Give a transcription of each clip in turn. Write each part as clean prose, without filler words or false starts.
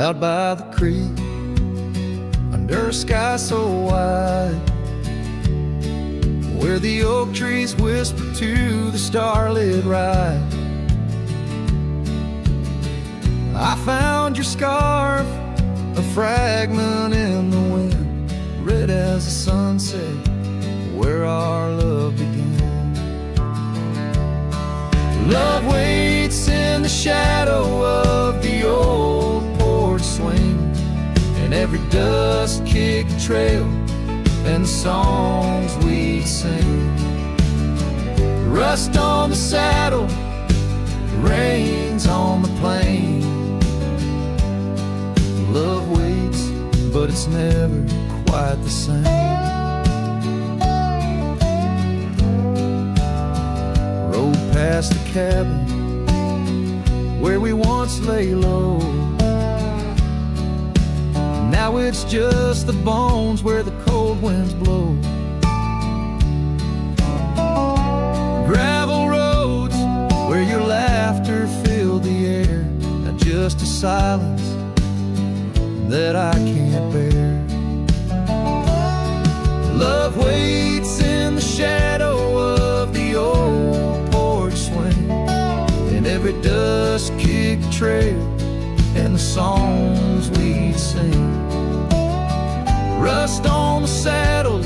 out by the creek, under a sky so wide, where the oak trees whisper to the starlit ride. I found your scarf, a fragment in the wind, red as the sunset, where our love began. Love waits in the shadow of the old porch swing, and every dust-kicked trail and the songs we'd sing. Rust on the saddle, rains on the plain. Love waits, but it's never quite the same. Rode past the cabin where we once lay low. Now it's just the bones where the cold winds blow. Gravel roads where your laughter filled the air, not just a silence that I can't bear. Love waits in the shadow of the old porch swing, and every dust-kicked trail and the songs we'd sing. Rust on the saddle,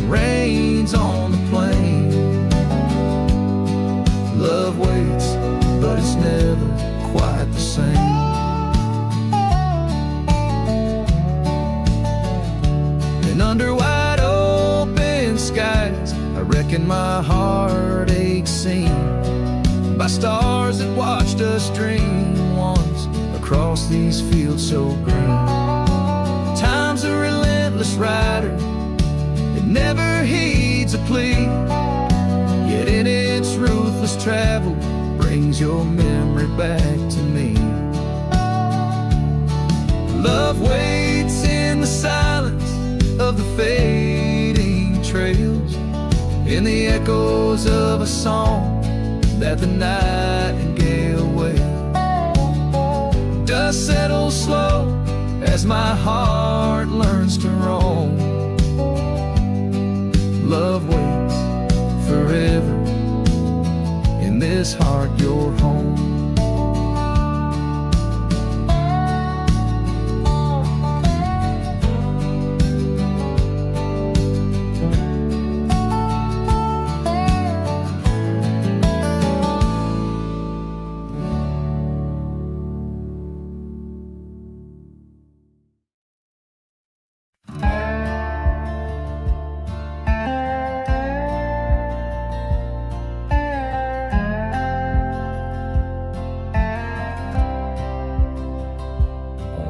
rains on the plain. Love waits, but it's never quite the same. And under wide open skies, I reckon my heartache seen by stars that watched us dream once across these fields so green. Time's a relentless rider, it never heeds a plea, yet in its ruthless travel brings your memory back to me. Love waits in the silence of the fading trails, in the echoes of a song that the nightingale wails. Dust settles slow as my heart learns to roam. Love waits forever, in this heart your home.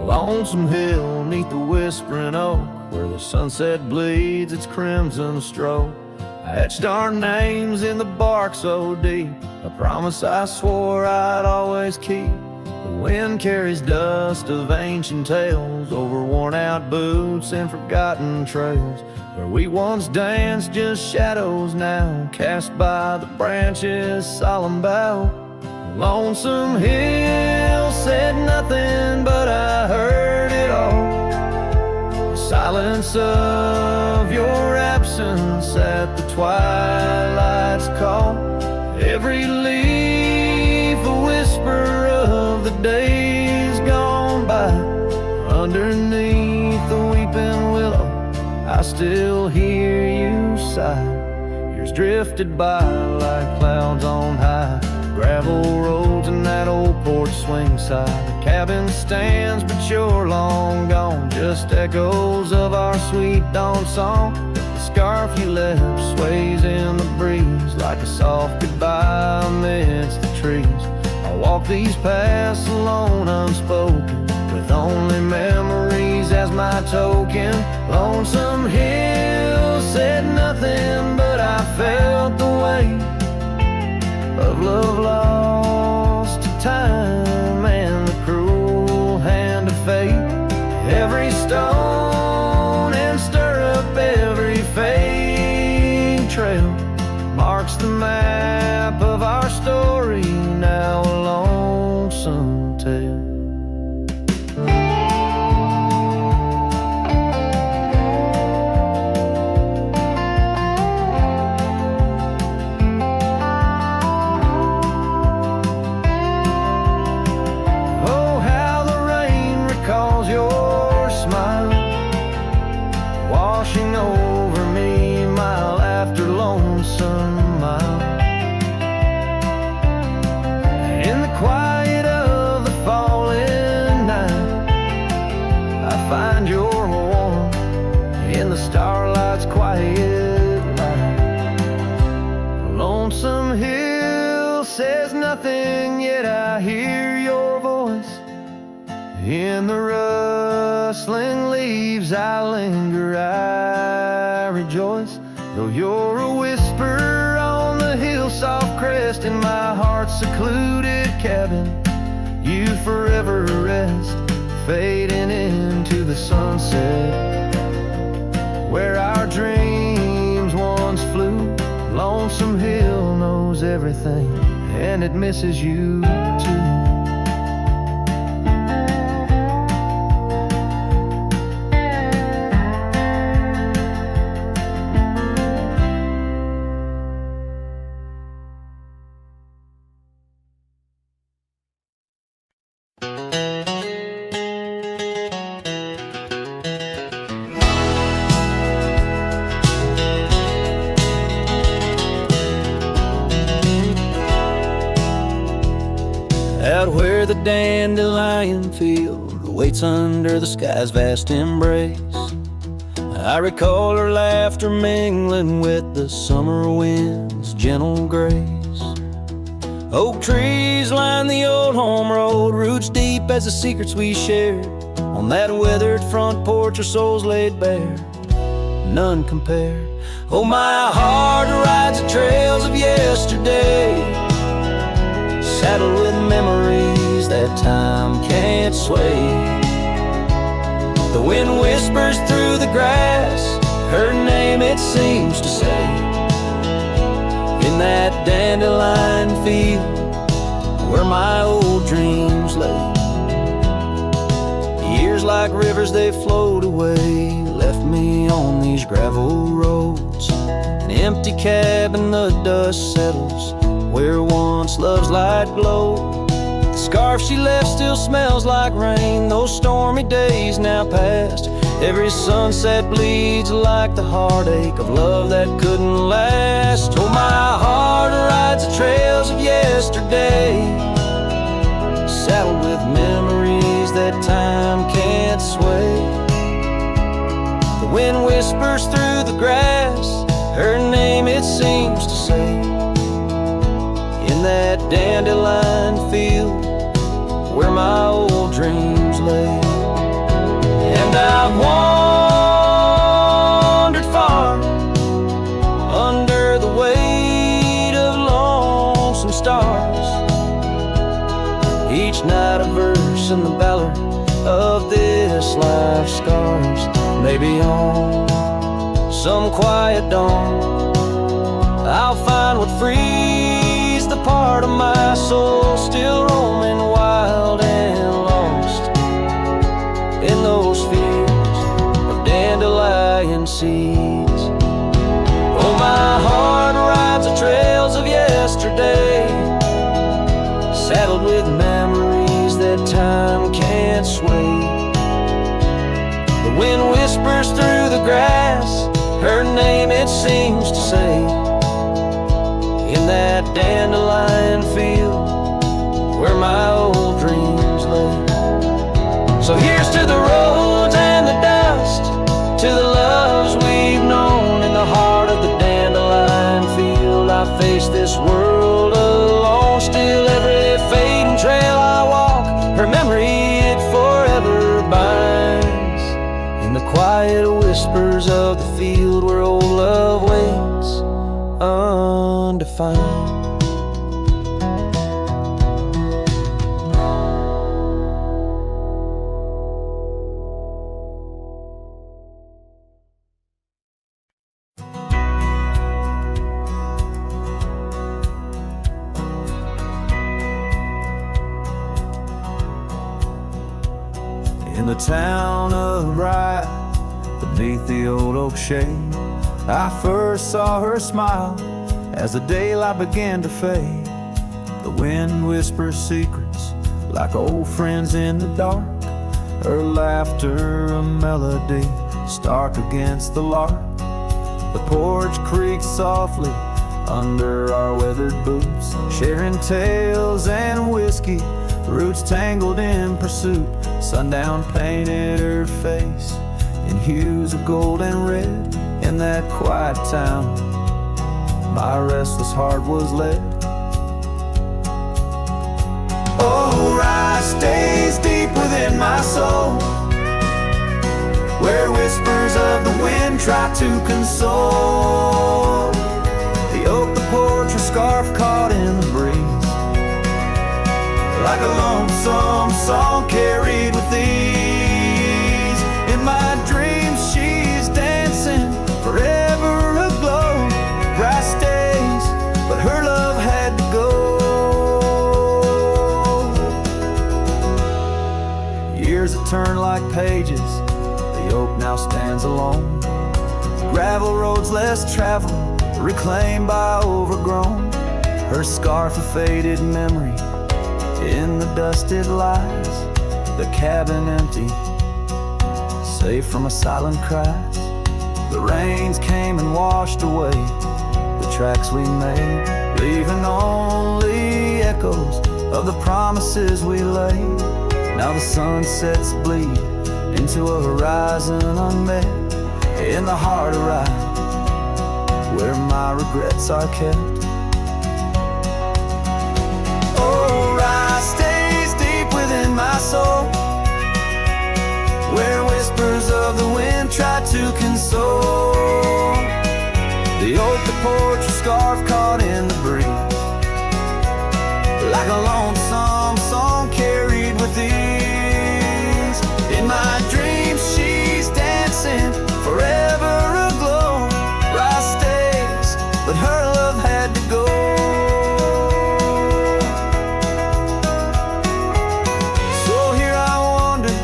Lonesome hill neath the whispering oak, where the sunset bleeds its crimson stroke. I etched our names in the bark so deep, a promise I swore I'd always keep. The wind carries dust of ancient tales over worn-out boots and forgotten trails. Where we once danced, just shadows now, cast by the branches' solemn bough. Lonesome hill said nothing, but I heard it all. The silence of your absence at the twilight's call. Every leaf a whisper of the days gone by. Underneath the weeping willow, I still hear you sigh. Years drifted by like clouds on high. Gravel roads and that old porch swing side. The cabin stands, but you're long gone. Just echoes of our sweet dawn song. The scarf you left sways in the breeze, like a soft goodbye amidst the trees. I walk these paths alone, unspoken, with only memories as my token. Lonesome hill said nothing, but I felt the weight of love lost to time and the cruel hand of fate. Every stone and stir up every fading trail marks the map of our story, now a lonesome tale. its quiet light. Lonesome hill says nothing, yet I hear your voice. In the rustling leaves I linger, I rejoice. Though you're a whisper on the hill's soft crest, in my heart's secluded cabin, you forever rest, fading into the sunset. Where our dreams once flew, Lonesome Hill knows everything, and it misses you too. Out where the dandelion field waits under the sky's vast embrace, I recall her laughter mingling with the summer wind's gentle grace. Oak trees line the old home road, roots deep as the secrets we shared. On that weathered front porch, our souls laid bare, none compared. Oh, my heart rides the trails of yesterday, saddled with memories that time can't sway. The wind whispers through the grass, her name it seems to say. In that dandelion field where my old dreams lay. Years like rivers they flowed away, left me on these gravel roads. An empty cabin, the dust settles where once love's light glowed. The scarf she left still smells like rain, those stormy days now past. Every sunset bleeds like the heartache of love that couldn't last. Oh, my heart rides the trails of yesterday, saddled with memories that time can't sway. The wind whispers through the grass, her name it seems to say. In that dandelion field where my old dreams lay. And I've wandered far under the weight of lonesome stars, each night a verse in the ballad of this life's scars. Maybe on some quiet dawn I'll find what frees the part of my soul still roaming wild and lost in those fields of dandelion seeds. Oh, my heart rides the trails of yesterday, saddled with memories that time can't sway. The wind whispers through the grass, her name it seems to say. In that dandelion field where my old dreams lay. So here's to the roads and the dust, to the loves we've known. In the heart of the dandelion field I face this world alone. Still every fading trail I walk, her memory it forever binds. In the quiet whispers of the field where old love waits undefined. In the town of Bryan, beneath the old oak shade, I first saw her smile as the daylight began to fade. The wind whispers secrets like old friends in the dark, her laughter a melody stark against the lark. The porch creaks softly under our weathered boots, sharing tales and whiskey, roots tangled in pursuit. Sundown painted her face in hues of gold and red, in that quiet town my restless heart was led. Oh, rye stays deep within my soul, where whispers of the wind try to console. The oak, the porch, a scarf caught in the breeze, like a lonesome song carried with ease. In my dreams she's dancing, forever aglow. Rye stays, but her love had to go. Years have turned like pages, the oak now stands alone. Gravel roads less traveled, reclaimed by overgrown. Her scarf a faded memory, in the dust it lies. The cabin empty, safe from a silent cries. The rains came and washed away the tracks we made, leaving only echoes of the promises we laid. Now the sunsets bleed into a horizon unmet, in the heart of Rye, where my regrets are kept. Oh, Rye stays deep within my soul, where whispers of the wind try to console. The oak, the porch, a scarf caught in the breeze, like a lonesome song carried with ease. In my dreams she's dancing, forever aglow. Rye stays, but her love had to go. So here I wander,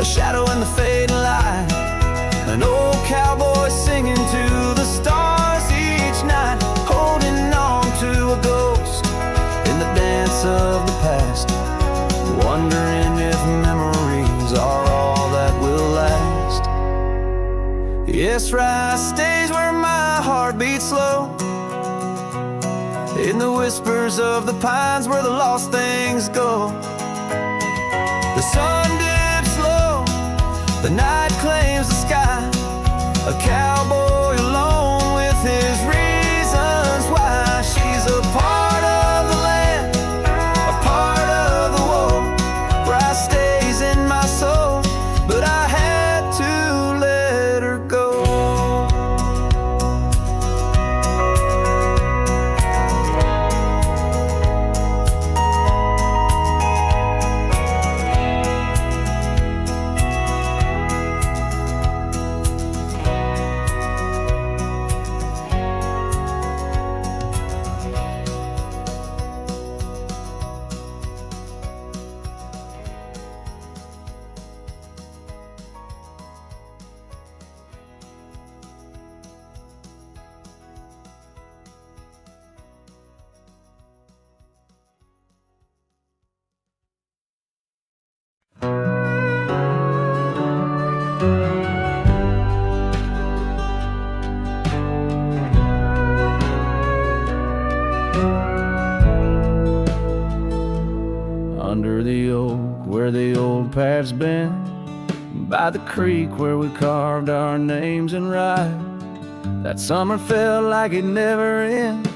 a shadow in the fading light, an old cowboy singing to the stars each night, holding on to a ghost in the dance of the past, wondering if memories are all that will last. Yes, Rye stays where my heart beats slow, in the whispers of the pines where the lost things go. The sun dips low, the night claims the sky, a cowboy alone with his reasons why. She's a part of the land, a part of the woe. Rye stays in my soul, but I had to let her go. Under the oak where the old path's been, by the creek where we carved our names in rye, that summer felt like it never end,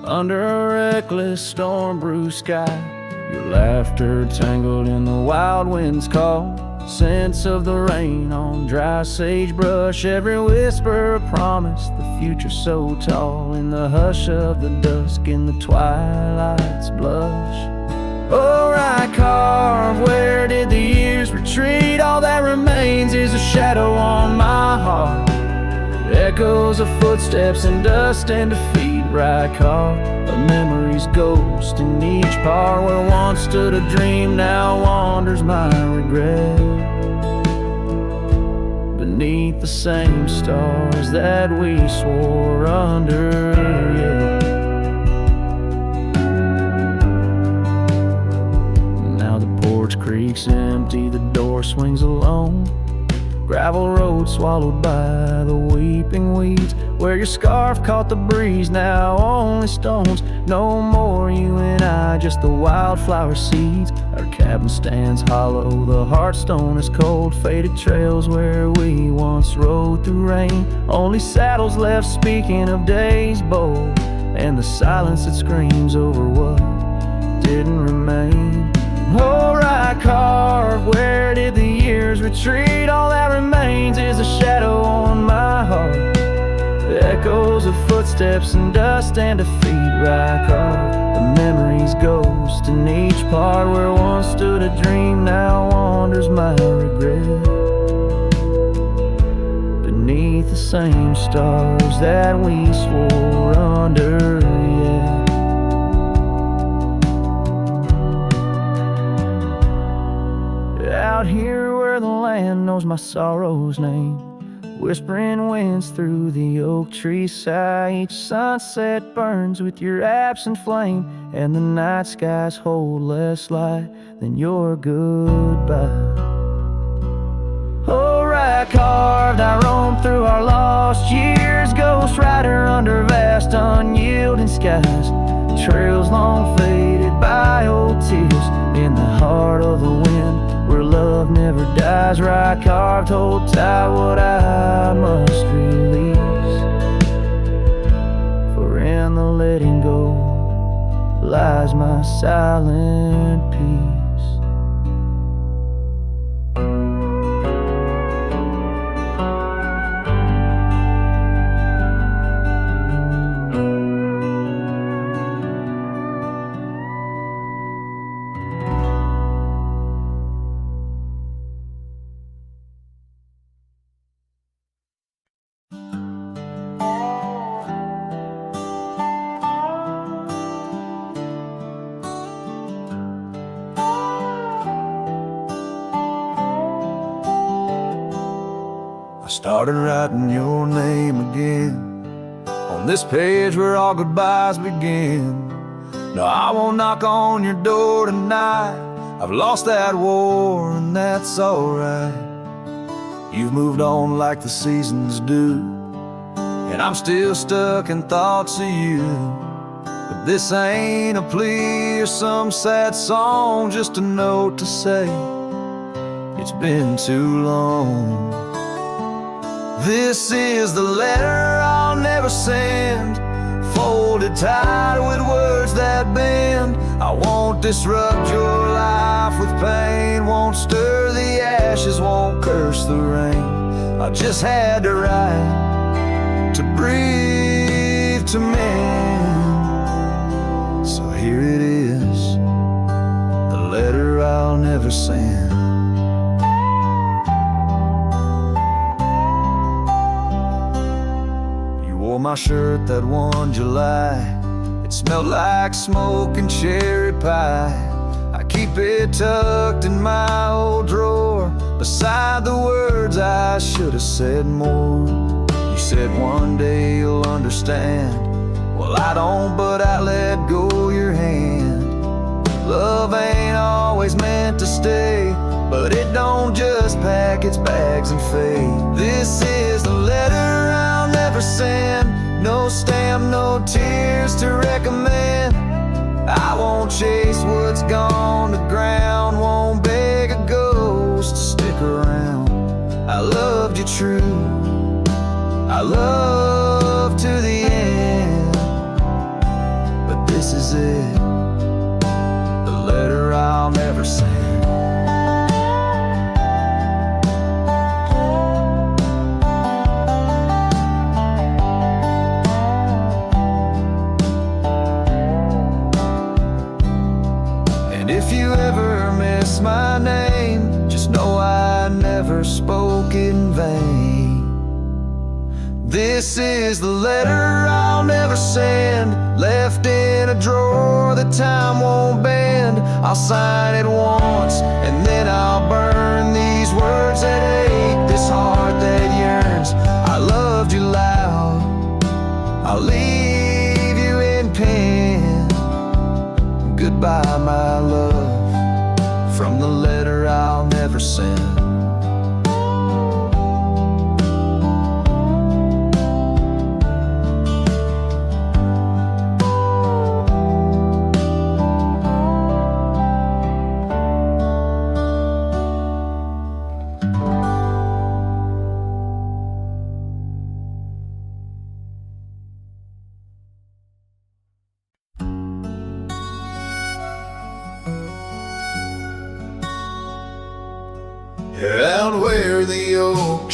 under a reckless storm-bruised sky. Your laughter tangled in the wild wind's call, scents of the rain on dry sagebrush, every whisper a promise, the future so tall, in the hush of the dusk, in the twilight's blush. Oh, Rye carve, where did the years retreat? All that remains is a shadow on my heart, echoes of footsteps in dust and defeat. Rye carve, a memory's ghost in each part, where once stood a dream, now wanders my regret, beneath the same stars that we swore under. Yeah. Now the porch creaks empty, the door swings alone, gravel road swallowed by the weeping weeds. Where your scarf caught the breeze, now only stones. No more you and I, just the wildflower seeds. Our cabin stands hollow, the hearthstone is cold. Faded trails where we once rode through rain. Only saddles left speaking of days bold, and the silence that screams over what didn't remain. Oh, right carved, where did the years retreat? All that remains is a shadow on my heart, echoes of footsteps and dust and defeat. Right carved, the memory's ghost, and each part where once stood a dream now wanders my regret. Beneath the same stars that we swore under, yeah. Out here where the land knows my sorrow's name, whispering winds through the oak tree sigh. Each sunset burns with your absent flame, and the night skies hold less light than your goodbye. Oh, right carved, I roam through our lost years, ghost rider under vast unyielding skies. Trails long faded by old tears, in the heart of the wind where love never dies. Right carved, hold tight what I must release, for in the letting go lies my silent peace. I started writing your name again on this page where all goodbyes begin. No, I won't knock on your door tonight. I've lost that war and that's alright. You've moved on like the seasons do, and I'm still stuck in thoughts of you. But this ain't a plea or some sad song, just a note to say it's been too long. This is the letter I'll never send, folded tight with words that bend. I won't disrupt your life with pain, won't stir the ashes, won't curse the rain. I just had to write, to breathe, to mend. So here it is, the letter I'll never send. My shirt that one July, it smelled like smoke and cherry pie. I keep it tucked in my old drawer, beside the words I should have said more. You said one day you'll understand. Well, I don't, but I let go your hand. Love ain't always meant to stay, but it don't just pack its bags and fade. This is the letter I'll never send, no stamp, no tears to recommend. I won't chase what's gone to ground, won't beg a ghost to stick around. I loved you true, I love to the end, but this is it, the letter I'll never send. If you ever miss my name, just know I never spoke in vain. This is the letter I'll never send, left in a drawer that time won't bend. I'll sign it once and then I'll burn these words that ache, this heart that yearns. I loved you loud, I'll leave you in pen. Goodbye, my love, from the letter I'll never send.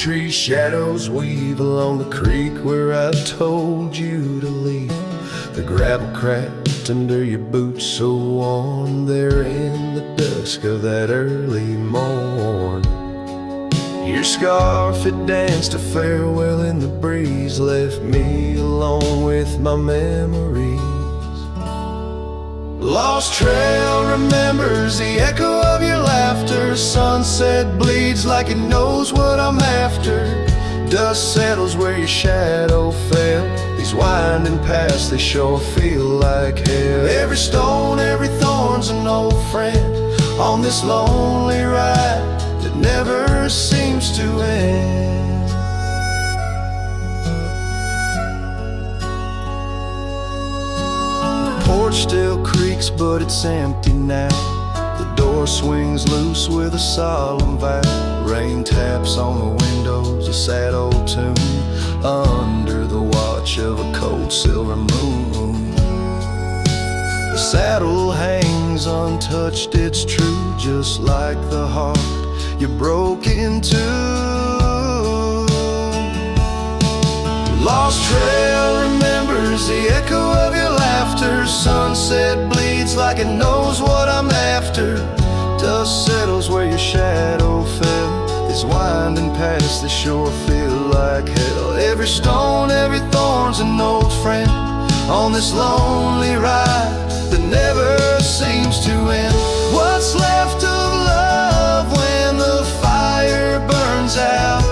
tree shadows weave along the creek where I told you to leave. The gravel cracked under your boots, so warm there in the dusk of that early morn. Your scarf had danced a farewell in the breeze, left me alone with my memories. Lost trail remembers the echo of your laughter. Sunset bleeds like it knows what I'm after. Dust settles where your shadow fell. These winding paths, they sure feel like hell. Every stone, every thorn's an old friend on this lonely ride that never seems to end. The porch still creaks, but it's empty now. The door swings loose with a solemn vow. Rain taps on the windows, a sad old tune, under the watch of a cold silver moon. The saddle hangs untouched, it's true, just like the heart you broke into. Lost trail remembers the echo of your laughter. Sunset bleeds like it knows what I'm after. Dust settles where your shadow fell. These winding paths, they sure feel like hell. Every stone, every thorn's an old friend on this lonely ride that never seems to end. What's left of love when the fire burns out?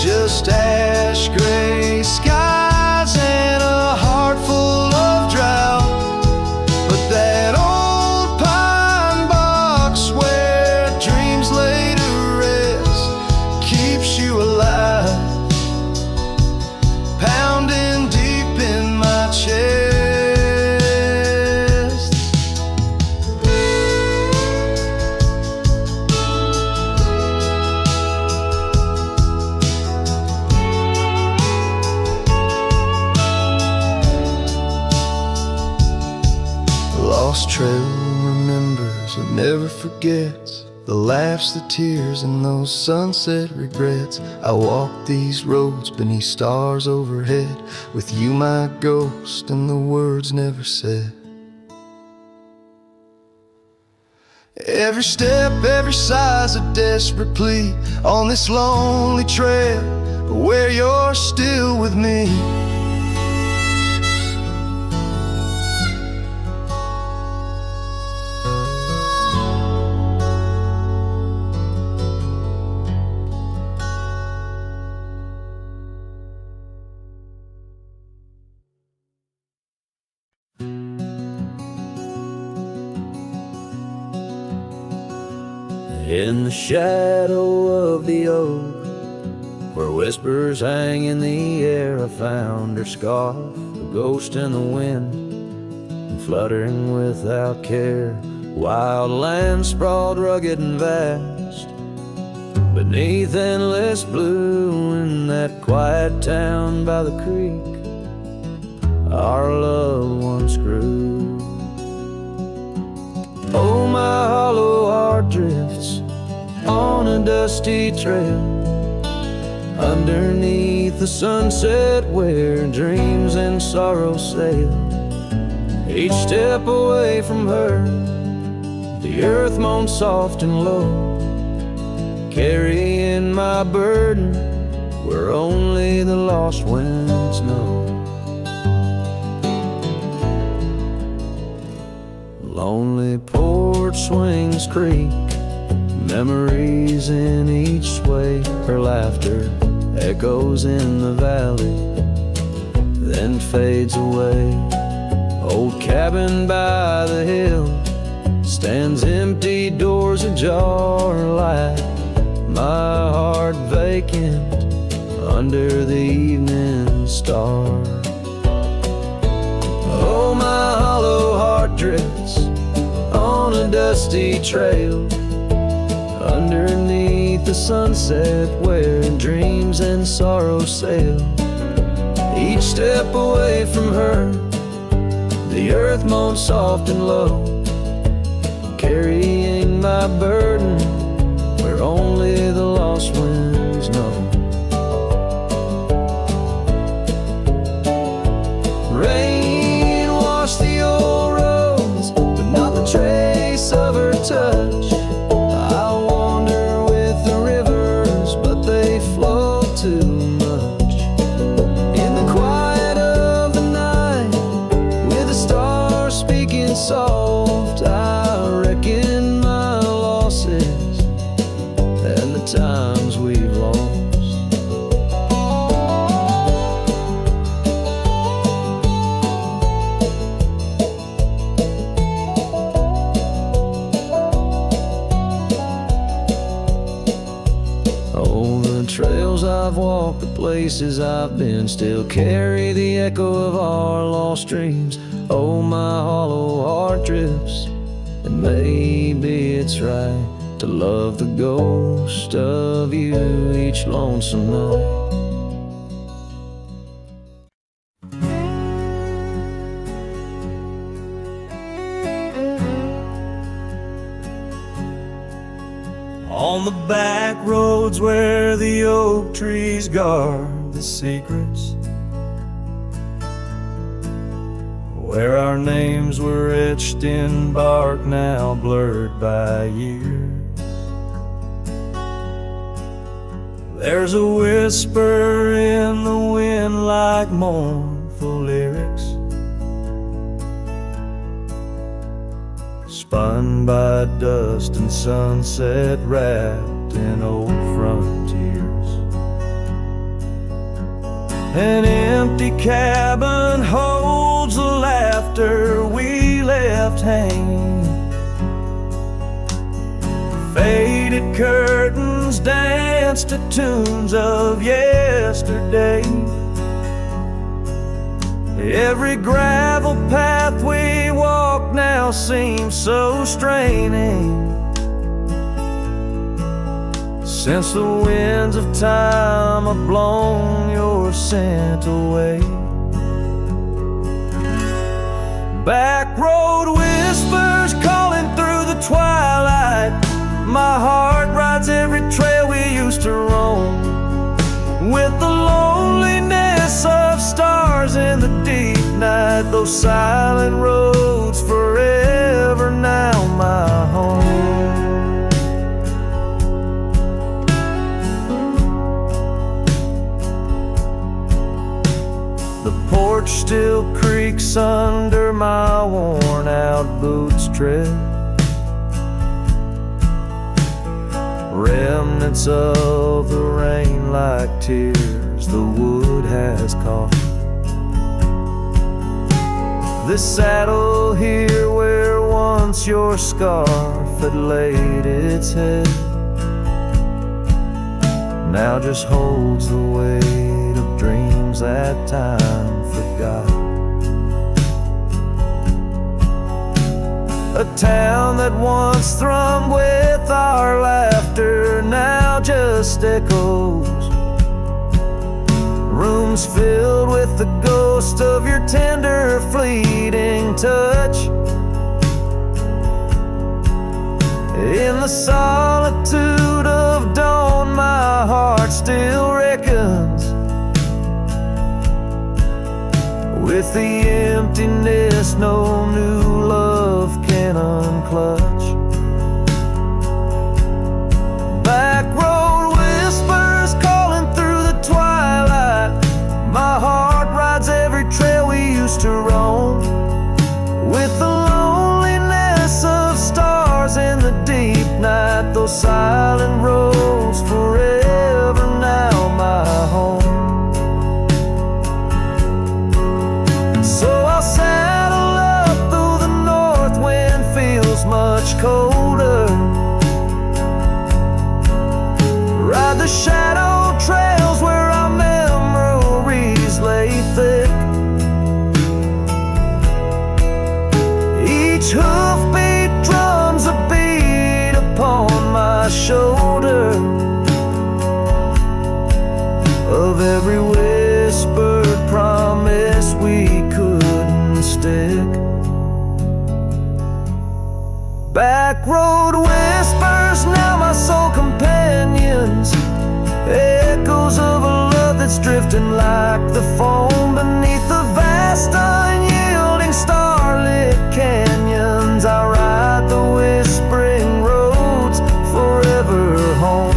Just ash gray skies and a heart full of drought. But that old pine box where dreams lay to rest keeps you alive, pounding deep in my chest. Lost trail remembers and never forgets the laughs, the tears, and those sunset regrets. I walk these roads beneath stars overhead, with you my ghost and the words never said. Every step, every sigh's a desperate plea on this lonely trail where you're still with me. In the shadow of the oak, where whispers hang in the air, I found her scarf, a ghost in the wind, and fluttering without care. Wild land sprawled rugged and vast, beneath endless blue. In that quiet town by the creek, our loved ones grew. Oh, my hollow heart drifts on a dusty trail, underneath the sunset where dreams and sorrow sail. Each step away from her, the earth moans soft and low, carrying my burden where only the lost winds know. Lonely porch swings creak, memories in each sway. Her laughter echoes in the valley, then fades away. Old cabin by the hill stands empty, doors ajar, light my heart vacant under the evening star. Oh, my hollow heart drifts on a dusty trail, underneath the sunset where dreams and sorrow sail. Each step away from her, the earth moans soft and low, carrying my burden where only the lost winds know. walk the places I've been, still carry the echo of our lost dreams. Oh, my hollow heart drifts, and maybe it's right to love the ghost of you each lonesome night. On the back roads where the oak trees guard the secrets, where our names were etched in bark now blurred by years, there's a whisper in the wind like mournful lyrics, spun by dust and sunset wrapped in old frontiers. An empty cabin holds the laughter we left hanging. Faded curtains dance to tunes of yesterday. Every gravel path we walk now seems so straining, since the winds of time have blown your scent away. Back road whispers calling through the twilight. My heart rides every trail we used to roam, with the loneliness of stars in the deep night. Those silent roads forever now my home. The porch still creaks under my worn out boots tread, remnants of the rain like tears the wood has caught. This saddle here where once your scarf had laid its head now just holds the weight of dreams that time forgot. A town that once thrummed with our laughter now just echoes, rooms filled with the ghost of your tender fleeting touch. In the solitude of dawn my heart still reckons with the emptiness no new love can unclutch. Back road whispers calling through the twilight. My heart rides every trail we used to roam, with the loneliness of stars in the deep night. Those silent roads forever now my home. So I'll saddle up though the north wind feels much colder, ride the shadow trails where our memories lay thick. Each hoofbeat drums a beat upon my shoulder of every whispered promise we couldn't stick. Back road whispers now my soul companions, echoes of a love that's drifting like the foam beneath the vast unyielding starlit canyons. I ride the whispering roads forever home.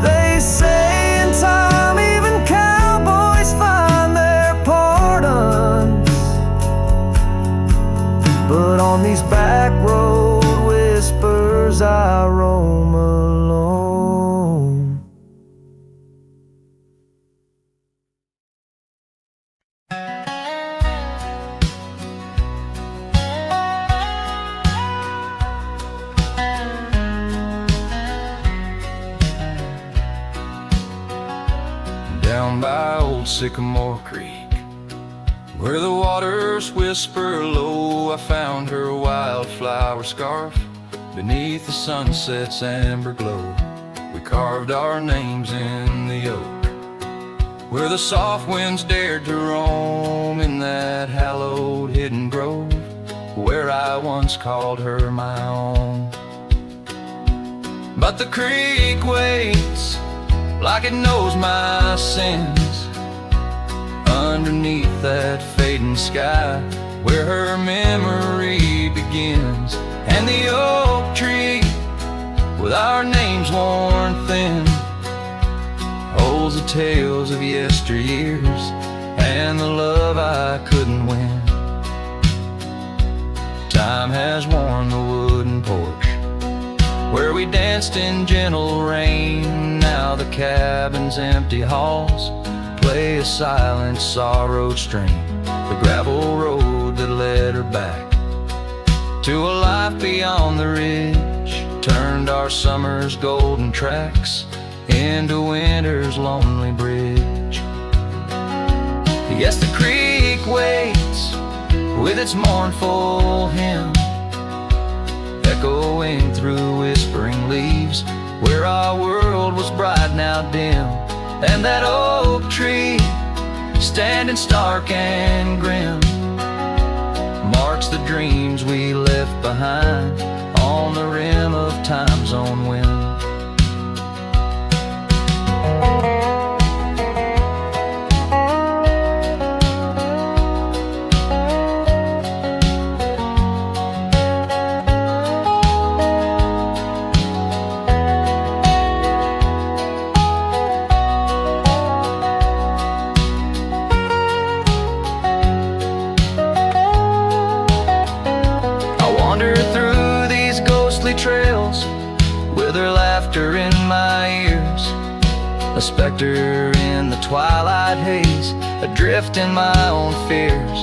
They say in time even cowboys find their pardons, but on these back road whispers I roam alone. down by old Sycamore Creek, where the waters whisper low. I found her wildflower scarf beneath the sunset's amber glow. We carved our names in the oak, where the soft winds dared to roam, in that hallowed hidden grove, where I once called her my own. But the creek waits like it knows my sins, underneath that fading sky, where her memory begins. And the oak tree, with our names worn thin, holds the tales of yesteryears and the love I couldn't win. Time has worn the wooden porch where we danced in gentle rain. Now the cabin's empty halls play a silent sorrowed strain. The gravel road that led her back to a life beyond the ridge turned our summer's golden tracks into winter's lonely bridge. Yes, the creek waits with its mournful hymn, echoing through whispering leaves, where our world was bright now dim. And that oak tree, standing stark and grim, marks the dreams we left behind on the rim of time's own wind. Trails with her laughter in my ears, a specter in the twilight haze, adrift in my own fears.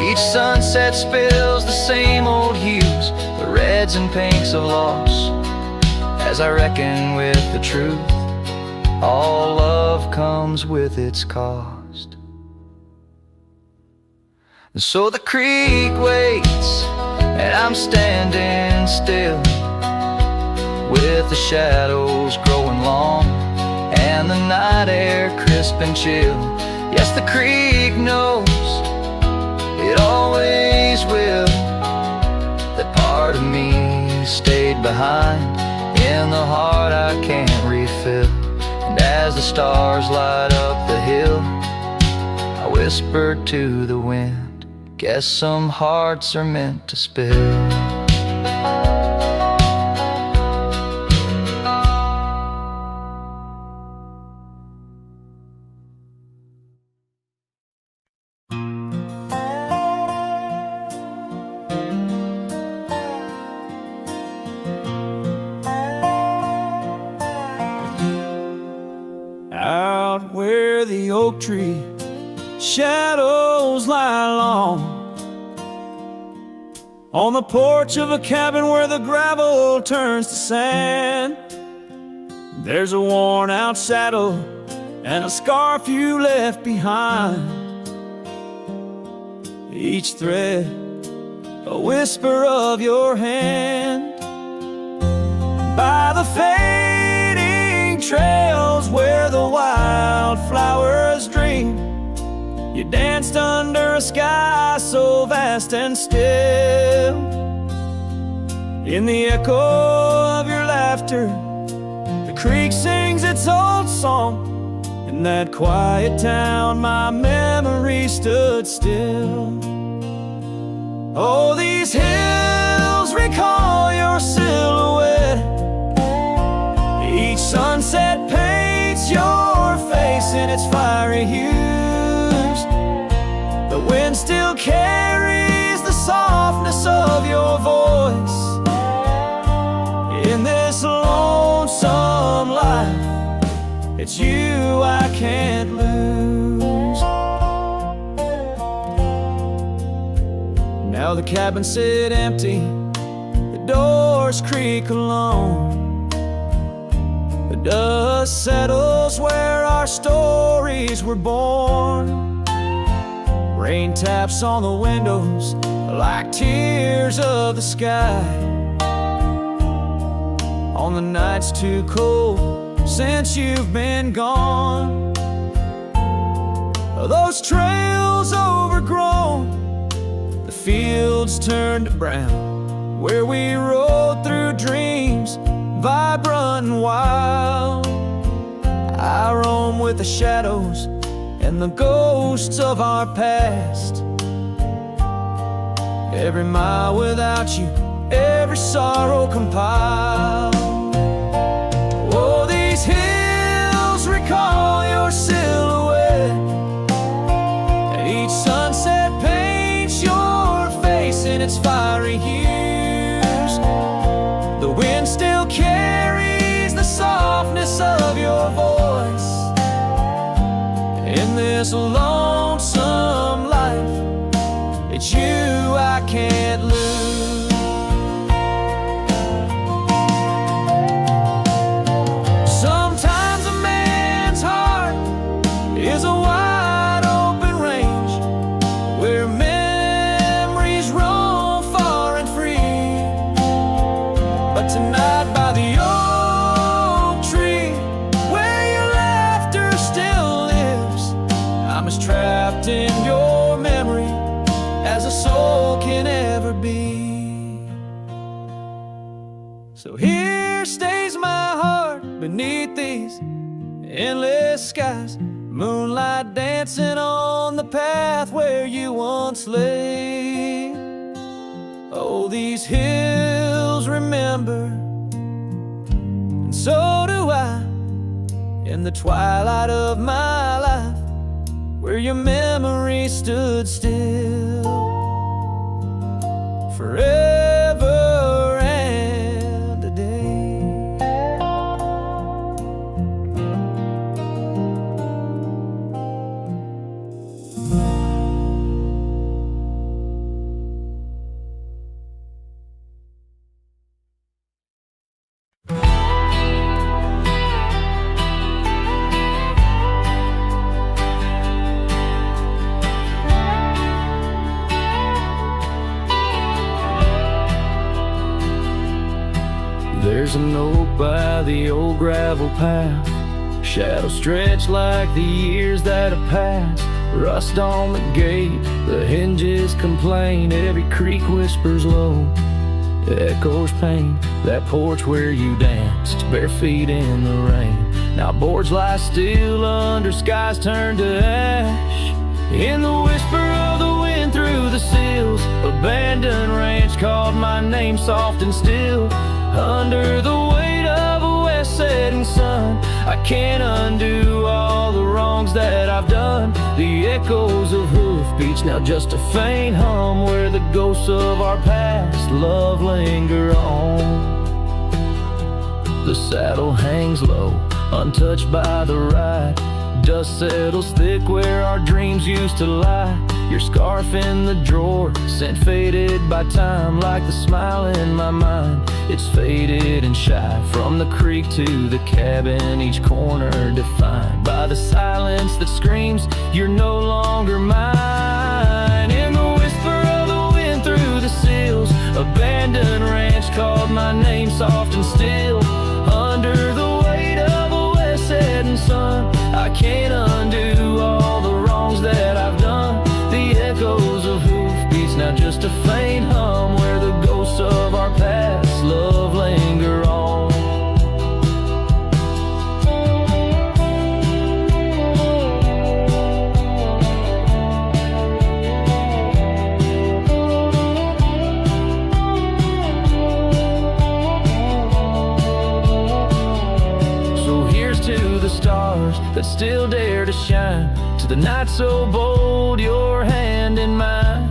Each sunset spills the same old hues, the reds and pinks of loss, as I reckon with the truth, all love comes with its cost. And so the creek waits, and I'm standing still, with the shadows growing long and the night air crisp and chill. Yes, the creek knows, it always will, that part of me stayed behind in the heart I can't refill. And as the stars light up the hill, I whispered to the wind, guess some hearts are meant to spill. Out where the oak tree shadows lie long, on the porch of a cabin where the gravel turns to sand, there's a worn out saddle and a scarf you left behind, each thread a whisper of your hand. By the fading trails where the wildflowers dream, you danced under a sky so vast and still. In the echo of your laughter, the creek sings its old song. In that quiet town, my memory stood still. Oh, these hills recall your silhouette. Each sunset paints your face in its fiery hues. The wind still carries the softness of your voice. In this lonesome life, it's you I can't lose. Now the cabins sit empty, the doors creak alone. The Dust settles where our stories were born. Rain taps on the windows like tears of the sky. On the nights too cold since you've been gone. Those trails overgrown, the fields turned to brown, where we rode through dreams, vibrant and wild. I roam with the shadows and the ghosts of our past. Every mile without you, every sorrow compiled. Oh, these hills recall your silhouette, and each sunset paints your face in its fiery hues. The wind still carries the softness of your voice in this lonesome life. It's you I can't lose. Sometimes a man's heart is a wide open range where memories roam far and free. But tonight by the oak tree, where your laughter still lives, I'm as trapped in your memory as a soul can ever be. So here stays my heart beneath these endless skies, moonlight dancing on the path where you once lay. Oh, these hills remember, and so do I, in the twilight of my life, where your memory stood still forever and a day. There's a note by the old gravel path, shadows stretch like the years that have passed. Rust on the gate, the hinges complain, every creak whispers low, echoes pain. That porch where you danced, bare feet in the rain, now boards lie still under skies turned to ash. In the whisper of the wind through the sills, abandoned ranch called my name soft and still. Under the weight of a west setting sun, I can't undo all the wrongs that I've done. The echoes of hoofbeats, now just a faint hum, where the ghosts of our past love linger on. The saddle hangs low, untouched by the ride. Dust settles thick where our dreams used to lie. Your scarf in the drawer, scent faded by time, like the smile in my mind. It's faded and shy, from the creek to the cabin, each corner defined by the silence that screams, you're no longer mine. In the whisper of the wind through the sills, abandoned ranch called my name soft and still. Under the weight of a west setting sun, I can't undo all the wrongs that I've done. The echoes of hoofbeats, now just a faint hum, where the ghosts of our past love linger on. So here's to the stars that still dare to shine, to the night so bold, your hand in mine.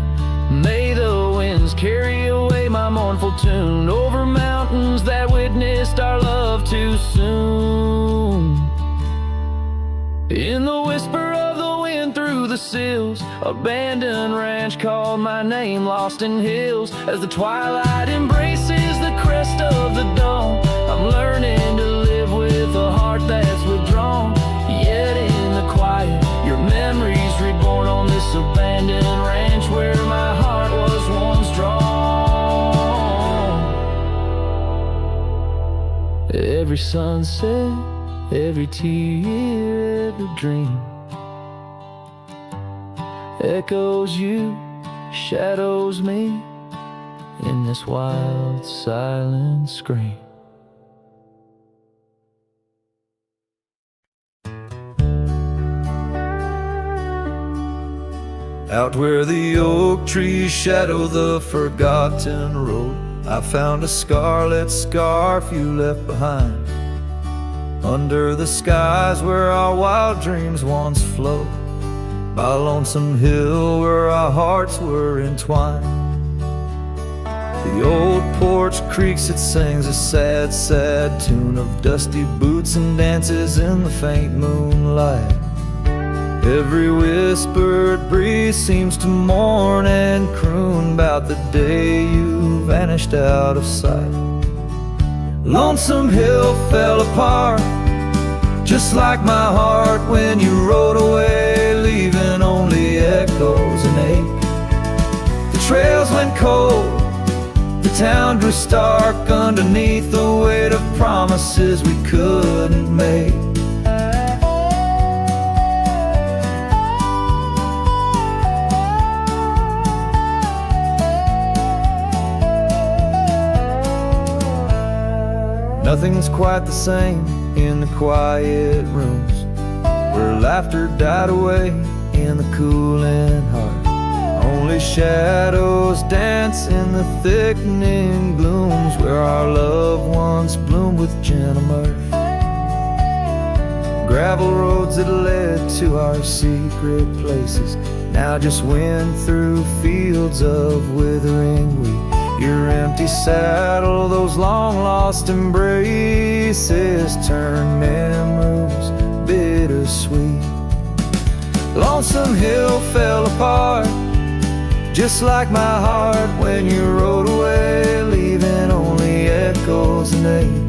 May the winds carry away my mournful tune over mountains that witnessed our love too soon. In the whisper of the wind through the sills, abandoned ranch called my name lost in hills. As the twilight embraces the crest of the dawn, I'm learning to live with a heart that's withdrawn. Yet in the quiet, your memory's reborn on this abandoned ranch where my heart was once drawn. Every sunset, every tear, every dream echoes you, shadows me in this wild, silent scream. Out where the oak trees shadow the forgotten road, I found a scarlet scarf you left behind. Under the skies where our wild dreams once flowed, by Lonesome Hill where our hearts were entwined. The old porch creaks, it sings a sad, sad tune of dusty boots and dances in the faint moonlight. Every whispered breeze seems to mourn and croon about the day you vanished out of sight. Lonesome Hill fell apart, just like my heart when you rode away, leaving only echoes and ache. The trails went cold, the town grew stark underneath the weight of promises we couldn't make. Nothing's quite the same in the quiet rooms where laughter died away in the cooling heart. Only shadows dance in the thickening glooms where our love once bloomed with gentle mirth. Gravel roads that led to our secret places now just wind through fields of withering wheat. Your empty saddle, those long-lost embraces turn memories bittersweet. Lonesome Hill fell apart, just like my heart when you rode away, leaving only echoes and ache.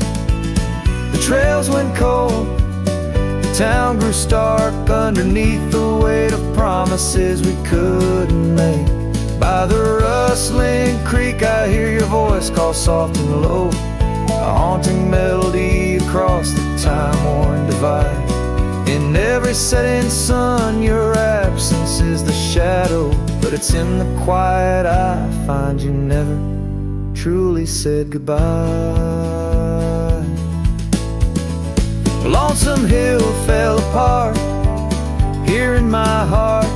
The trails went cold, the town grew stark underneath the weight of promises we couldn't make. By the rustling creek I hear your voice call soft and low, a haunting melody across the time-worn divide. In every setting sun your absence is the shadow, but it's in the quiet I find you never truly said goodbye. Lonesome Hill fell apart, here in my heart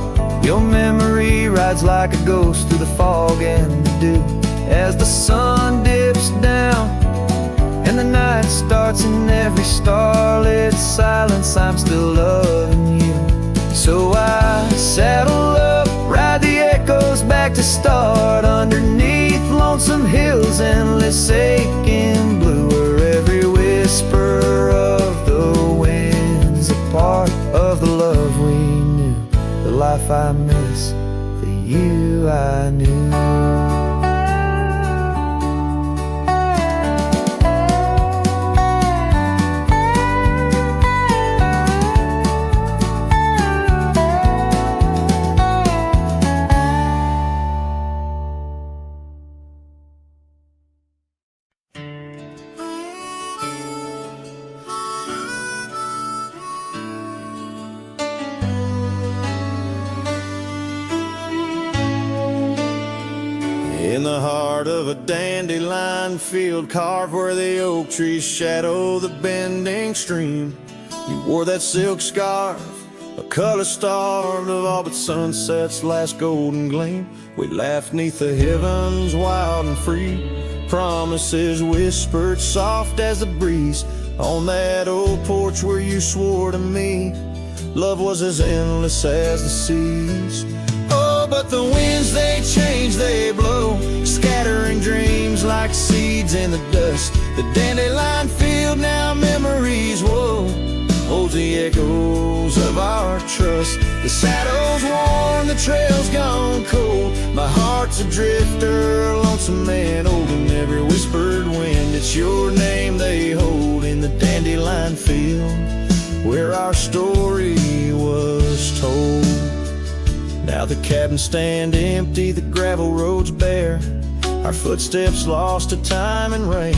your memory rides like a ghost through the fog and the dew. As the sun dips down and the night starts, in every starlit silence I'm still loving you. So I saddle up, ride the echoes back to start, underneath Lonesome Hill's endless aching blue, where every whisper of the wind's a part of the love we knew, the life I miss, the you I knew. In the heart of a dandelion field, carved where the oak trees shadow the bending stream, you wore that silk scarf, a color starved of all but sunset's last golden gleam. We laughed neath the heavens wild and free, promises whispered soft as the breeze on that old porch where you swore to me love was as endless as the seas. Oh, but the winds, they change, they blow, scattering dreams like seeds in the dust. The dandelion field, now memories, whoa, holds the echoes of our our trust. The saddle's worn, the trail's gone cold. My heart's a drifter, lonesome and old. In every whispered wind, it's your name they hold. In the dandelion field where our story was told. Now the cabins stand empty, the gravel roads bare, our footsteps lost to time and rain.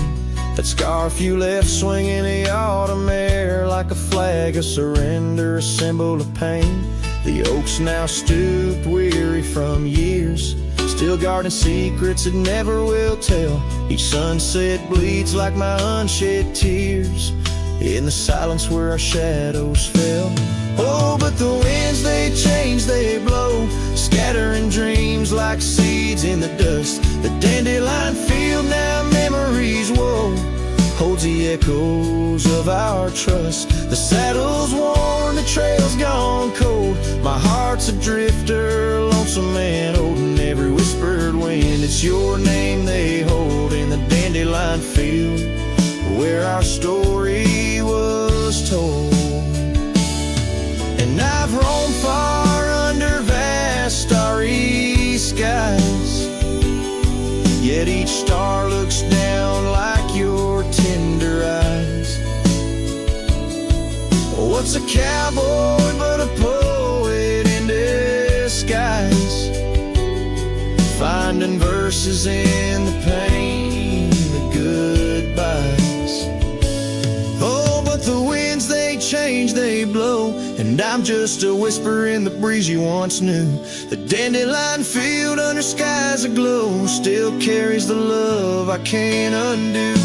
That scarf you left swinging the autumn air, like a flag of surrender, a symbol of pain. The oaks now stooped, weary from years, still guarding secrets that never will tell. Each sunset bleeds like my unshed tears, in the silence where our shadows fell. Oh, but the winds, they change, they blow, scattering dreams like seeds in the dust. The dandelion field, now memories woe, holds the echoes of our trust. The saddle's worn, the trail's gone cold. My heart's a drifter, lonesome and old. In every whispered wind, it's your name they hold. In the dandelion field where our story was told. And I've roamed far under vast starry skies, yet each star looks down like your tender eyes. What's a cowboy but a poet in disguise, finding verses in the pain, the goodbyes. Oh, but the winds, they change, they blow, and I'm just a whisper in the breeze you once knew. The dandelion field under skies aglow still carries the love I can't undo.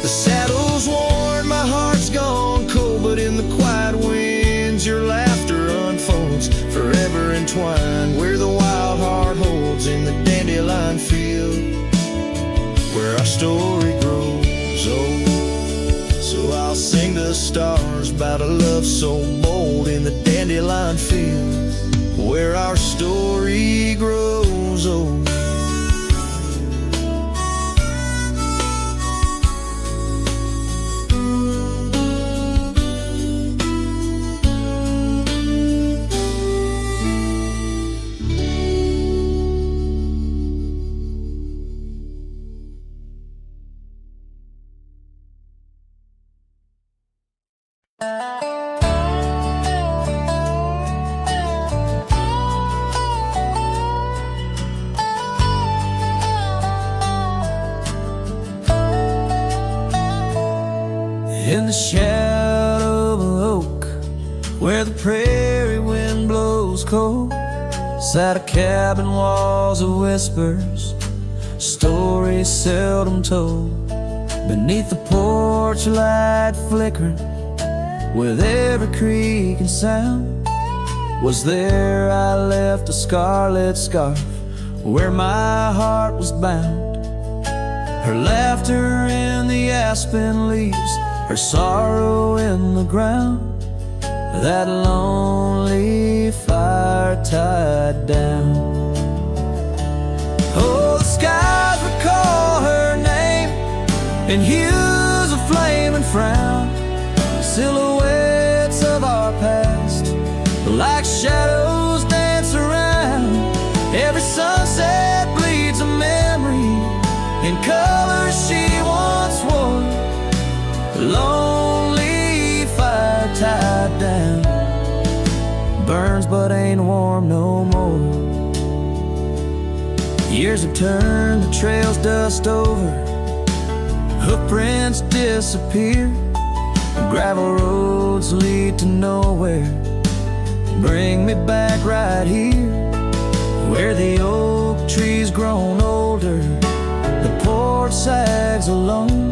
The saddle's worn, my heart's gone cold, but in the quiet winds your laughter unfolds, forever entwined where the wild heart holds. In the dandelion field where our story grows old. So I'll sing the stars about a love so bold. In the dandelion field where our story grows old. In the shadow of an oak, where the prairie wind blows cold, sat a cabin, walls of whispers, stories seldom told. Beneath the porch light flickering, with every creak and sound, was there I left a scarlet scarf where my heart was bound. Her laughter in the aspen leaves, her sorrow in the ground, that lonely fire tied down. Oh, the skies recall her name in hues of flame and frown, silhouettes of our past, like shadows dance around. Every sunset bleeds a memory in colors she once wore. Lonely fire tied down, burns but ain't warm no more. Years have turned the trails dust over, hoofprints disappear, gravel roads lead to nowhere. Bring me back right here, where the oak tree's grown older, the porch sags alone.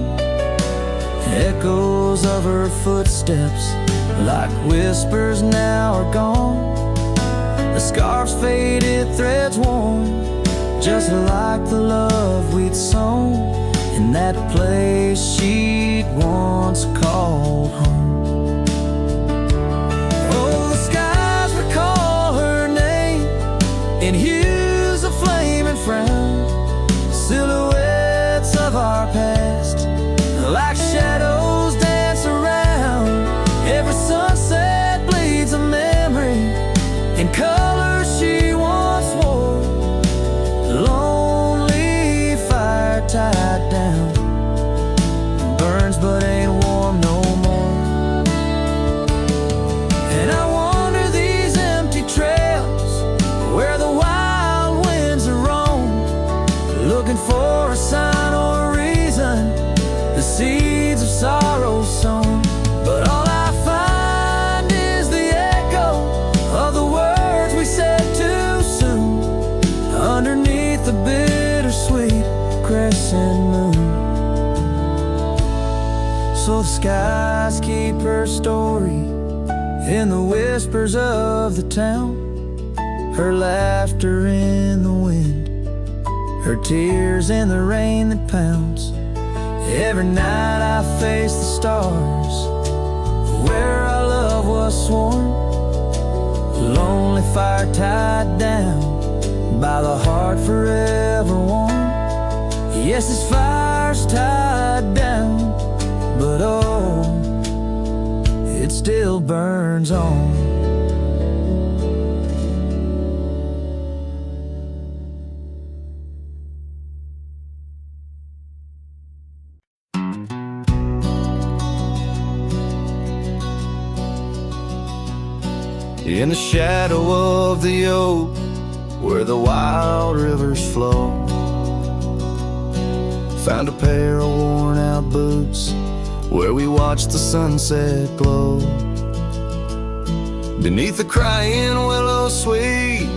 Echoes of her footsteps, like whispers, now are gone. The scarf's faded, threads worn, just like the love we'd sown in that place she'd once called home. Oh, the skies recall her name in hues of flame and frown, silhouettes of our past, like shadows dance around. Every sunset bleeds a memory in colors she once wore. Lonely fire tied down, burns but ain't warm no more. And I wander these empty trails where the wild winds are roam, looking for a sign or a reason, the seeds of sorrow sown. But all I find is the echo of the words we said too soon, underneath the bittersweet crescent moon. So the skies keep her story in the whispers of the town, her laughter in the wind, her tears in the rain that pounds. Every night I face the stars where our love was sworn. Lonely fire tied down by the heart forever warm. Yes, this fire's tied down, but oh, it still burns on. In the shadow of the oak, where the wild rivers flow, found a pair of worn out boots, where we watched the sunset glow. Beneath the crying willow sweet,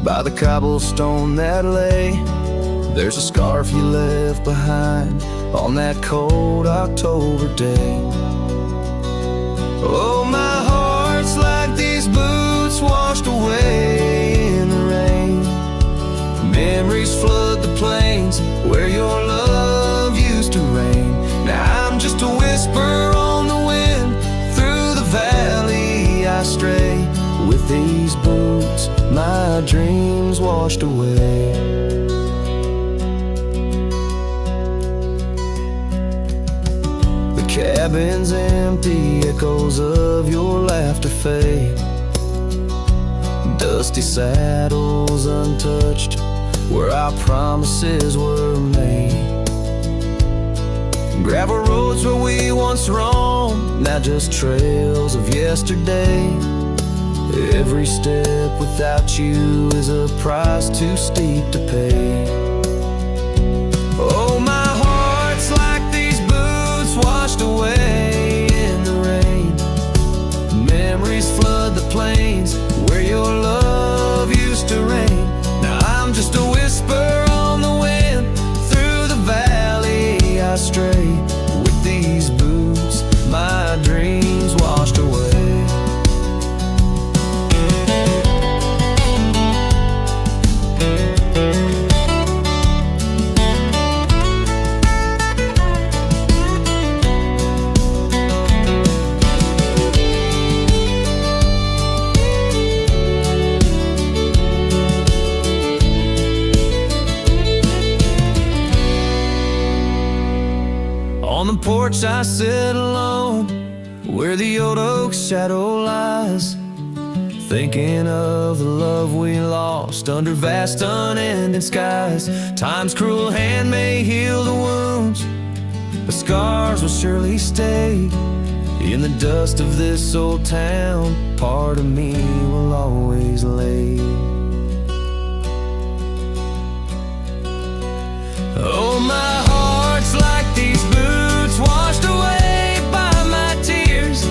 by the cobblestone that lay, there's a scarf you left behind on that cold October day. Oh, my heart's like these boots washed away in the rain. Memories flood the plains where your love used to reign. Now I'm just a whisper on the wind, through the valley I stray. With these boots my dreams washed away. The cabin's empty, echoes of your laughter fade. Dusty saddles untouched, where our promises were made. Gravel roads where we once roamed, now just trails of yesterday. Every step without you is a price too steep to pay. Oh, my heart's like these boots washed away in the rain. Memories flood the plains where your love used to reign. Now I'm just a whisper on the wind, through the valley I stray. With these boots my dreams washed away. On the porch I sit alone, where the old oak's shadow lies, thinking of the love we lost under vast unending skies. Time's cruel hand may heal the wounds, but scars will surely stay. In the dust of this old town, part of me will always lay. Oh, my heart's like these boots washed away by my tears,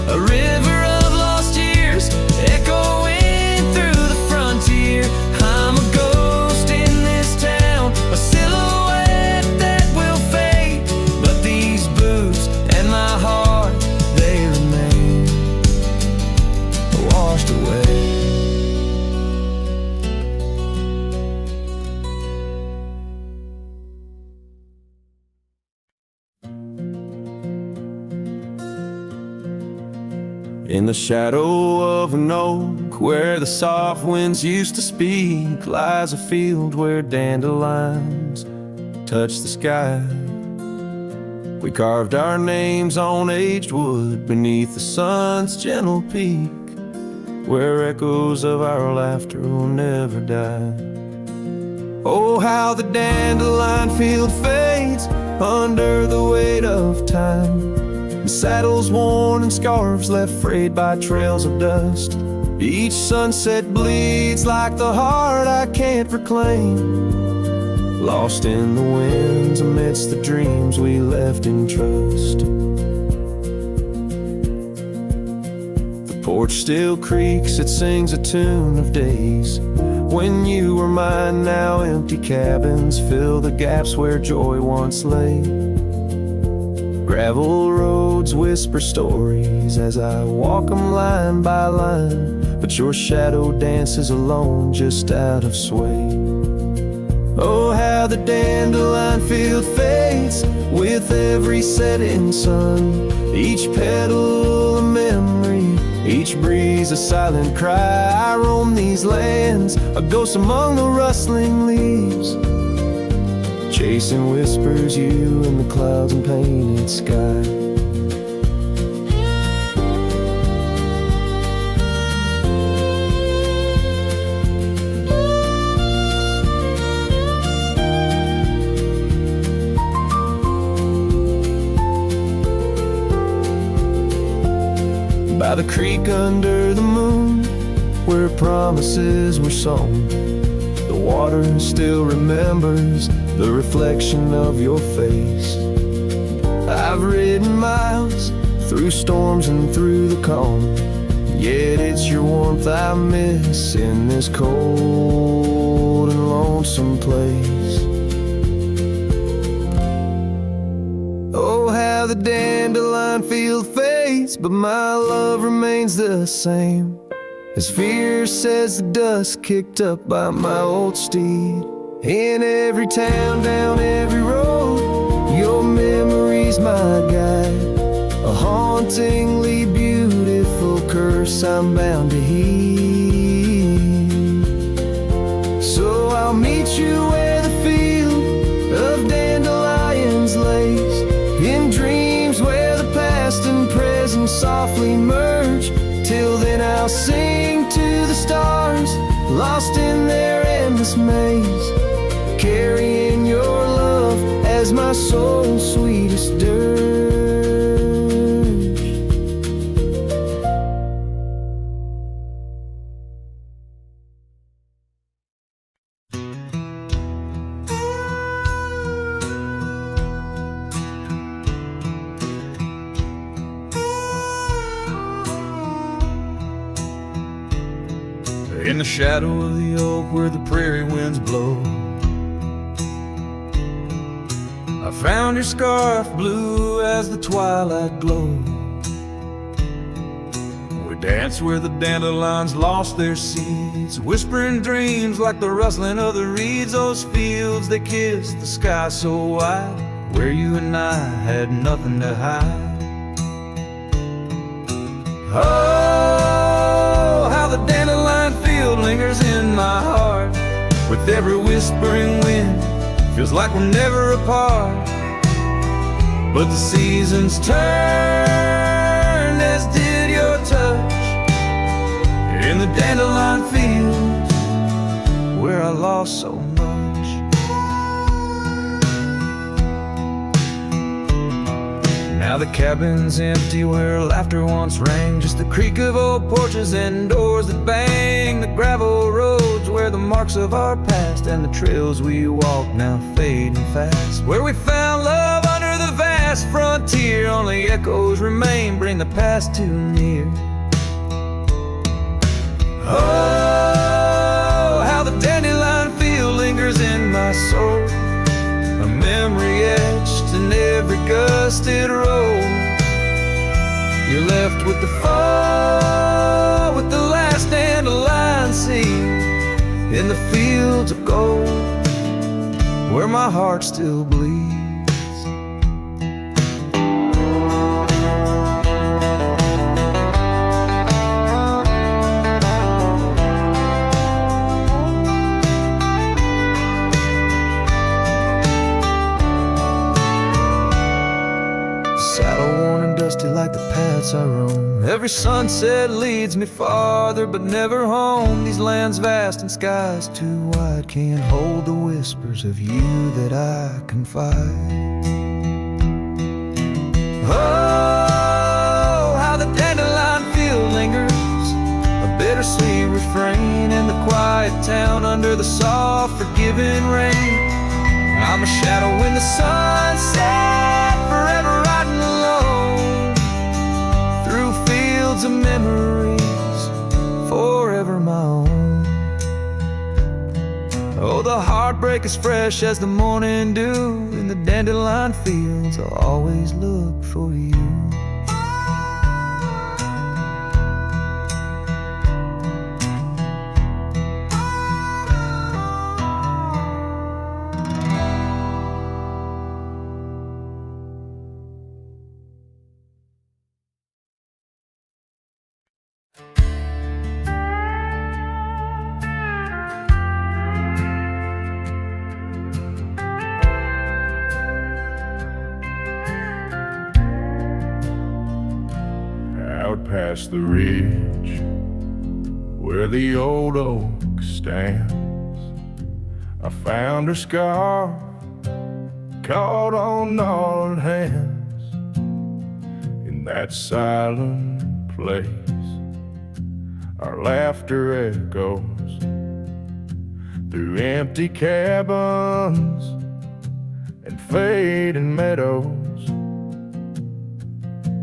a river of lost years echoing through the frontier. I'm a ghost in this town, a silhouette that will fade, but these boots and my heart, they remain washed away. In the shadow of an oak, where the soft winds used to speak, lies a field where dandelions touch the sky. We carved our names on aged wood beneath the sun's gentle peak. where echoes of our laughter will never die. Oh, how the dandelion field fades under the weight of time, and saddles worn and scarves left frayed by trails of dust. Each sunset bleeds like the heart I can't reclaim, lost in the winds amidst the dreams we left in trust. The porch still creaks, it sings a tune of days when you were mine. Now empty cabins fill the gaps where joy once lay. Gravel roads whisper stories as I walk them line by line, but your shadow dances alone just out of sway. Oh, how the dandelion field fades with every setting sun, each petal a memory, each breeze a silent cry. I roam these lands, a ghost among the rustling leaves, chasing whispers, you in the clouds and painted sky. By the creek under the moon, where promises were sown, the water still remembers the reflection of your face. I've ridden miles through storms and through the calm, yet it's your warmth I miss in this cold and lonesome place. Oh, how the dandelion field fades, but my love remains the same, as fierce as the dust kicked up by my old steed. In every town, down every road, your memory's my guide, a hauntingly beautiful curse I'm bound to heed. So I'll meet you where the field of dandelions lays, in dreams where the past and present softly merge. Till then I'll sing to the stars, lost in their endless maze, carrying your love as my soul's sweetest dirge. In the shadow of the oak where the prairie winds blow, I found your scarf blue as the twilight glowed. We danced where the dandelions lost their seeds, whispering dreams like the rustling of the reeds. Those fields, they kissed the sky so wide, where you and I had nothing to hide. Oh, how the dandelion field lingers in my heart, with every whispering wind, feels like we're never apart. But the seasons turned, as did your touch, in the dandelion fields where I lost so much. Now the cabin's empty where laughter once rang, just the creak of old porches and doors that bang. The gravel roads where the marks of our past and the trails we walk now fading fast. Where we found love under the vast frontier, only echoes remain, bring the past too near. Oh, how the dandelion field lingers in my soul, a memory etched in every gusted road. You're left with the fall, with the last dandelion seed, in the fields of gold, where my heart still bleeds. Saddle worn and dusty like the paths I roam, every sunset leads me farther, but never home. These lands vast and skies too wide can't hold the whispers of you that I confide. Oh, how the dandelion field lingers, a bittersweet refrain in the quiet town under the soft, forgiving rain. I'm a shadow in the sunset, forever riding alone through fields of memories, forever my own. Oh, the heartbreak is fresh as the morning dew. In the dandelion fields, I'll always look for you. Out past the ridge where the old oak stands, I found her scarf caught on gnarled hands. In that silent place our laughter echoes through empty cabins and fading meadows,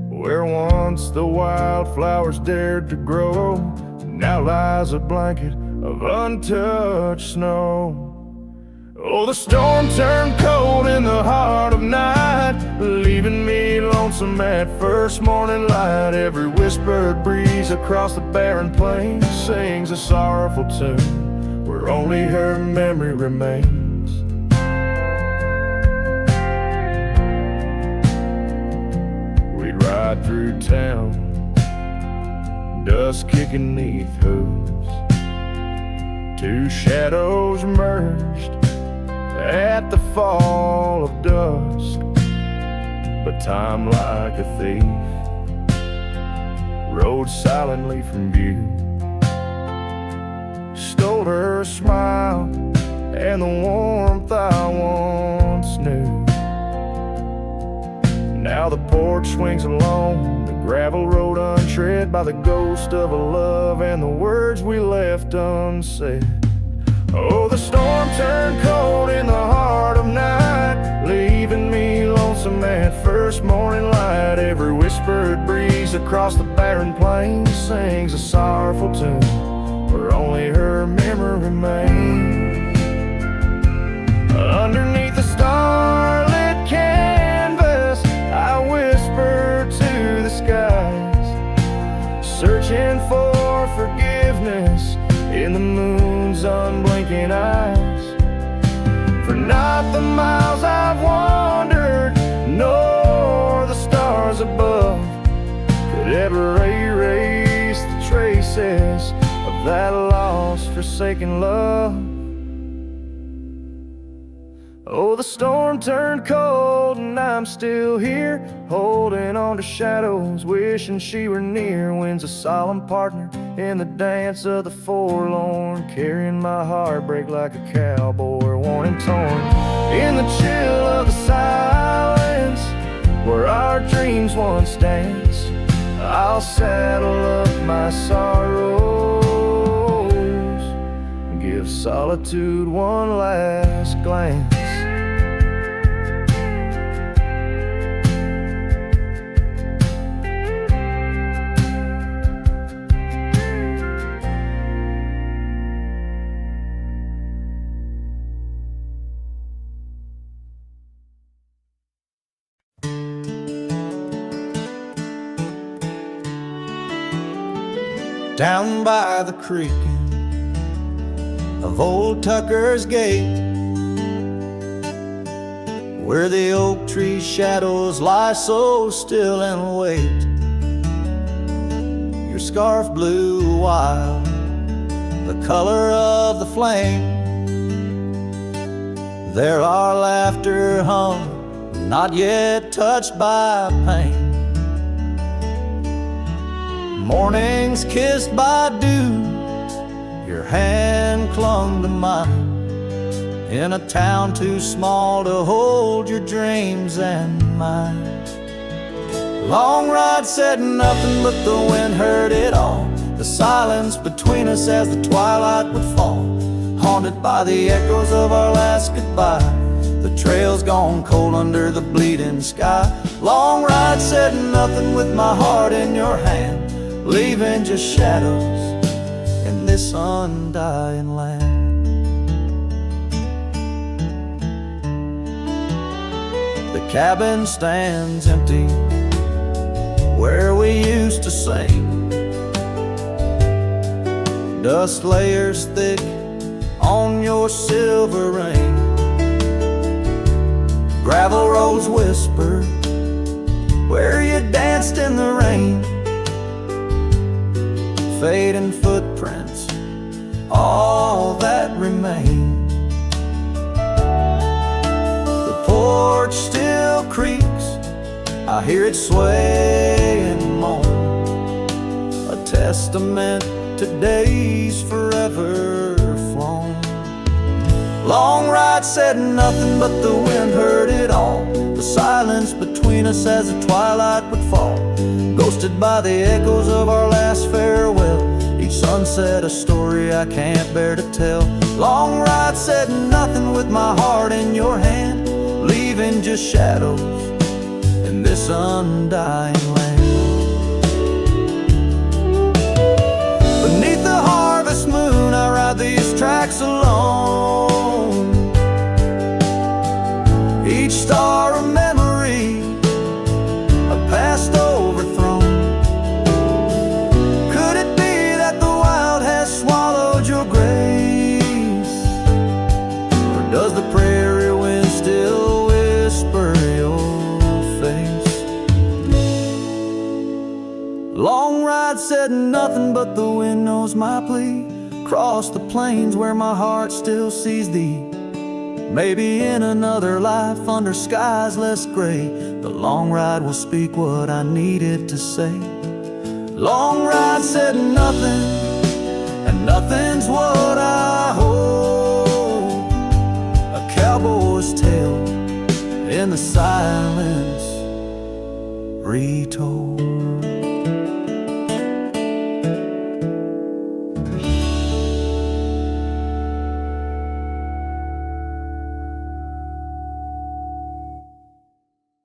where once the wildflowers dared to grow, now lies a blanket of untouched snow. Oh, the storm turned cold in the heart of night, leaving me lonesome at first morning light. Every whispered breeze across the barren plains sings a sorrowful tune where only her memory remains. Ride through town, dust kicking neath hooves, two shadows merged at the fall of dusk. But time, like a thief, rode silently from view, stole her smile and the warmth I once knew. Now the porch swings along the gravel road untread by the ghost of a love and the words we left unsaid. Oh, the storm turned cold in the heart of night, leaving me lonesome at first morning light. Every whispered breeze across the barren plains sings a sorrowful tune where only her memory remains. Underneath the starlit canvas I whisper to the skies, searching for forgiveness in the moon's unblinking eyes. For not the miles I've wandered, nor the stars above could ever erase the traces of that lost, forsaken love. Oh, the storm turned cold and I'm still here, holding on to shadows, wishing she were near. Wind's a solemn partner in the dance of the forlorn, carrying my heartbreak like a cowboy, worn and torn. In the chill of the silence, where our dreams once danced, I'll saddle up my sorrows and give solitude one last glance. Down by the creek of old Tucker's Gate, where the oak tree shadows lie so still and wait, your scarf blew wild, the color of the flame. There our laughter hung, not yet touched by pain. Mornings kissed by dew, your hand clung to mine. In a town too small to hold your dreams and mine. Long ride said nothing, but the wind heard it all. The silence between us as the twilight would fall, haunted by the echoes of our last goodbye. The trail's gone cold under the bleeding sky. Long ride said nothing with my heart in your hand, leaving just shadows in this undying land. The cabin stands empty where we used to sing. Dust layers thick on your silver ring. Gravel roads whisper where you danced in the rain. Fading footprints, all that remain. The porch still creaks, I hear it sway and moan, a testament to days forever flown. Long ride said nothing, but the wind heard it all. The silence between us as the twilight would fall, ghosted by the echoes of our last farewell. Each sunset a story I can't bear to tell. Long ride said nothing with my heart in your hand, leaving just shadows in this undying land. Beneath the harvest moon I ride these tracks alone, each star a memory, a past overthrown. Could it be that the wild has swallowed your grace, or does the prairie wind still whisper your face? Long ride said nothing, but the wind knows my plea. Cross the plains where my heart still sees thee. Maybe in another life under skies less gray, the long ride will speak what I needed to say. Long ride said nothing, and nothing's what I hold. A cowboy's tale in the silence retold.